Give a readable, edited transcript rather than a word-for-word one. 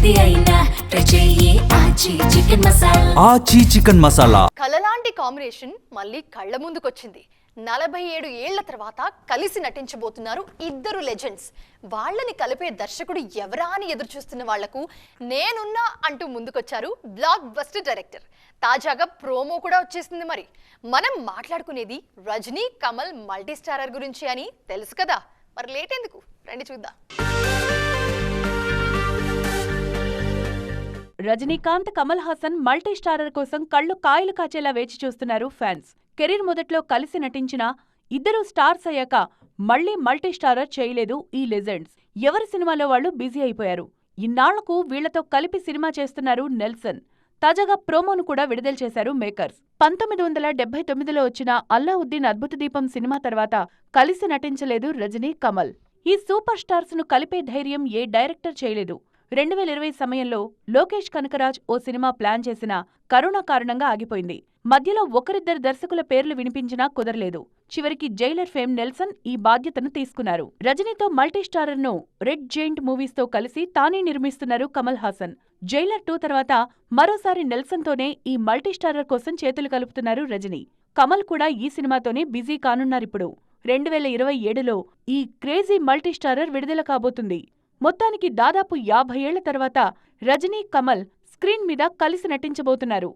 ఏది అయినా ట్రై చెయ్యి ఆచి చికెన్ మసాలా. ఆచి చికెన్ మసాలా కలలాంటి కాంబినేషన్ మళ్ళీ కళ్ళ ముందుకొచ్చింది. 47 ఏళ్ల తర్వాత కలిసి నటించబోతున్నారు ఇద్దరు లెజెండ్స్. వాళ్ళని కలిపే దర్శకుడు ఎవరా అని ఎదురు చూస్తున్న వాళ్లకు నేనున్నా అంటూ ముందుకొచ్చారు బ్లాక్ బస్టర్ డైరెక్టర్. తాజాగా ప్రోమో కూడా వచ్చేసింది. మరి మనం మాట్లాడుకునేది రజనీ కమల్ మల్టీ స్టారర్ గురించి అని తెలుసు కదా, మరి లేట్ ఎందుకు, రండి చూద్దాం. రజనీకాంత్, కమల్ హాసన్ మల్టీ స్టారర్ కోసం కళ్ళు కాయలు కాచేలా వేచి చూస్తున్నారు ఫ్యాన్స్. కెరీర్ మొదట్లో కలిసి నటించిన ఇద్దరు స్టార్స్ అయ్యాక మళ్లీ మల్టీ స్టారర్ చేయలేదు ఈ లెజెండ్స్. ఎవరి సినిమాలో వాళ్లు బిజీ అయిపోయారు. ఇన్నాళ్లకు వీళ్లతో కలిపి సినిమా చేస్తున్నారు నెల్సన్. తాజాగా ప్రోమోను కూడా విడుదల చేశారు మేకర్స్. 1979లో వచ్చిన అల్లావుద్దీన్ అద్భుత దీపం సినిమా తర్వాత కలిసి నటించలేదు రజనీ, కమల్. ఈ సూపర్ స్టార్స్ ను కలిపే ధైర్యం ఏ డైరెక్టర్ చేయలేదు. 2020 సమయంలో లోకేష్ కనకరాజ్ ఓ సినిమా ప్లాన్ చేసినా కరోనా కారణంగా ఆగిపోయింది. మధ్యలో ఒకరిద్దరు దర్శకుల పేర్లు వినిపించినా కుదరలేదు. చివరికి జైలర్ ఫేమ్ నెల్సన్ ఈ బాధ్యతను తీసుకున్నారు. రజనీతో మల్టీ స్టారర్ ను రెడ్ జెయింట్ మూవీస్ తో కలిసి తానే నిర్మిస్తున్నారు కమల్ హాసన్. జైలర్ 2 తర్వాత మరోసారి నెల్సన్ తోనే ఈ మల్టీ స్టారర్ కోసం చేతులు కలుపుతున్నారు రజనీ. కమల్ కూడా ఈ సినిమాతోనే బిజీ కానున్నారిప్పుడు. 2027లో ఈ క్రేజీ మల్టీ స్టారర్ విడుదల కాబోతుంది. మొత్తానికి దాదాపు 50 ఏళ్ల తర్వాత రజనీ, కమల్ స్క్రీన్ మీద కలిసి నటించబోతున్నారు.